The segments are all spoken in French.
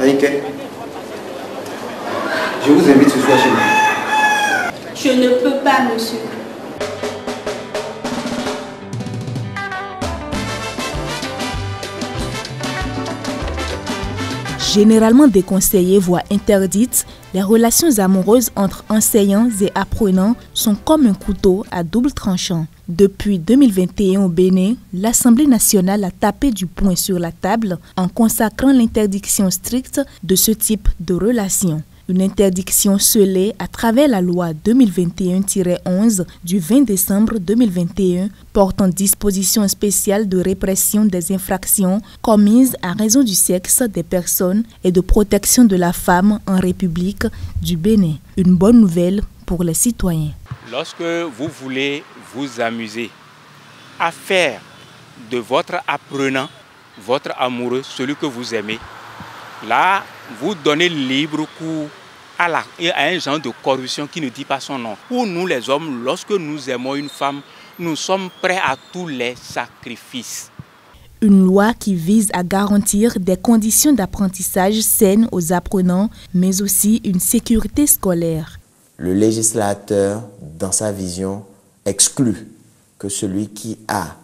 Annick, je vous invite ce soir chez moi. Je ne peux pas, monsieur. Généralement déconseillées, voire interdites, les relations amoureuses entre enseignants et apprenants sont comme un couteau à double tranchant. Depuis 2021 au Bénin, l'Assemblée nationale a tapé du poing sur la table en consacrant l'interdiction stricte de ce type de relations. Une interdiction scellée à travers la loi 2021-11 du 20 décembre 2021 portant dispositions spéciales de répression des infractions commises à raison du sexe des personnes et de protection de la femme en République du Bénin. Une bonne nouvelle pour les citoyens. Lorsque vous voulez vous amuser à faire de votre apprenant, votre amoureux, celui que vous aimez, là, vous donnez libre cours à un genre de corruption qui ne dit pas son nom. Pour nous les hommes, lorsque nous aimons une femme, nous sommes prêts à tous les sacrifices. Une loi qui vise à garantir des conditions d'apprentissage saines aux apprenants, mais aussi une sécurité scolaire. Le législateur, dans sa vision, exclut que celui qui a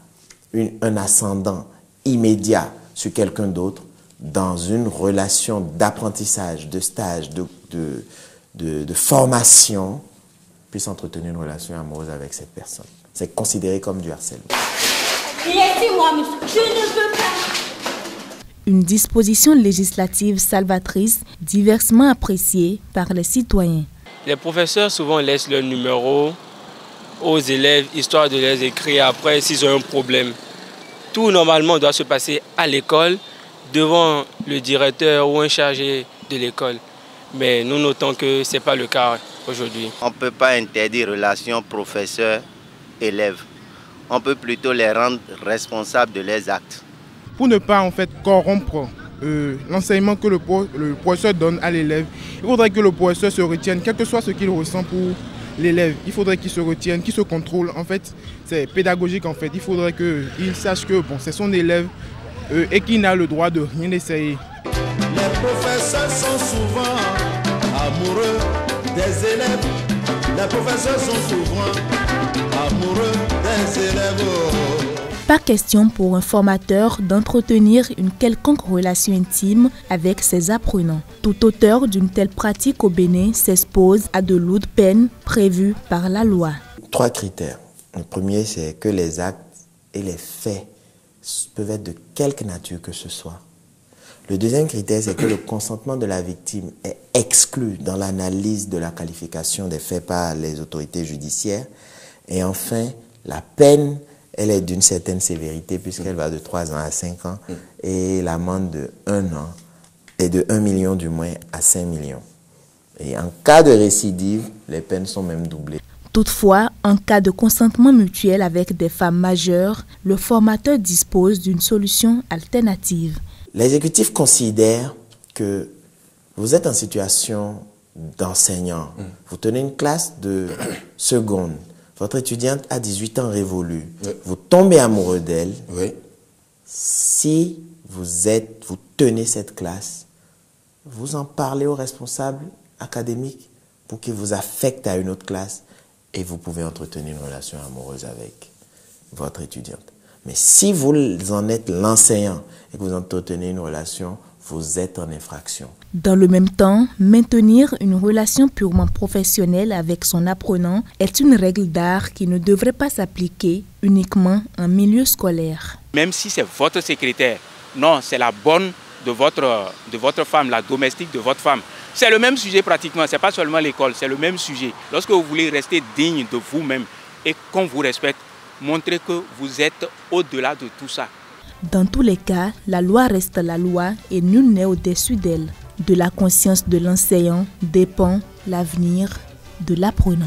un ascendant immédiat sur quelqu'un d'autre dans une relation d'apprentissage, de stage, de formation, puisse entretenir une relation amoureuse avec cette personne. C'est considéré comme du harcèlement. Laissez-moi, monsieur, je ne peux pas. Une disposition législative salvatrice diversement appréciée par les citoyens. Les professeurs souvent laissent leur numéro aux élèves, histoire de les écrire après s'ils ont un problème. Tout normalement doit se passer à l'école, devant le directeur ou un chargé de l'école. Mais nous notons que ce n'est pas le cas aujourd'hui. On ne peut pas interdire relations professeur-élève. On peut plutôt les rendre responsables de leurs actes. Pour ne pas en fait corrompre l'enseignement que le professeur donne à l'élève, il faudrait que le professeur se retienne, quel que soit ce qu'il ressent pour l'élève. Il faudrait qu'il se retienne, qu'il se contrôle. En fait, c'est pédagogique en fait. Il faudrait qu'il sache que bon, c'est son élève et qu'il n'a le droit de rien essayer. Les professeurs sont souvent amoureux des élèves. Les professeurs sont souvent amoureux des élèves. Pas question pour un formateur d'entretenir une quelconque relation intime avec ses apprenants. Tout auteur d'une telle pratique au Bénin s'expose à de lourdes peines prévues par la loi. 3 critères. Le premier, c'est que les actes et les faits peuvent être de quelque nature que ce soit. Le deuxième critère, c'est que le consentement de la victime est exclu dans l'analyse de la qualification des faits par les autorités judiciaires. Et enfin, la peine, elle est d'une certaine sévérité puisqu'elle va de 3 ans à 5 ans et l'amende de 1 an est de 1 million du moins à 5 millions. Et en cas de récidive, les peines sont même doublées. Toutefois, en cas de consentement mutuel avec des femmes majeures, le formateur dispose d'une solution alternative. L'exécutif considère que vous êtes en situation d'enseignant. Vous tenez une classe de seconde. Votre étudiante a 18 ans révolus. Vous tombez amoureux d'elle. Si vous tenez cette classe, vous en parlez au responsable académique pour qu'il vous affecte à une autre classe et vous pouvez entretenir une relation amoureuse avec votre étudiante. Mais si vous en êtes l'enseignant et que vous entretenez une relation, vous êtes en infraction. Dans le même temps, maintenir une relation purement professionnelle avec son apprenant est une règle d'art qui ne devrait pas s'appliquer uniquement en milieu scolaire. Même si c'est votre secrétaire, non, c'est la bonne de votre femme, la domestique de votre femme. C'est le même sujet pratiquement, ce n'est pas seulement l'école, c'est le même sujet. Lorsque vous voulez rester digne de vous-même et qu'on vous respecte, montrez que vous êtes au-delà de tout ça. Dans tous les cas, la loi reste la loi et nul n'est au-dessus d'elle. De la conscience de l'enseignant dépend l'avenir de l'apprenant.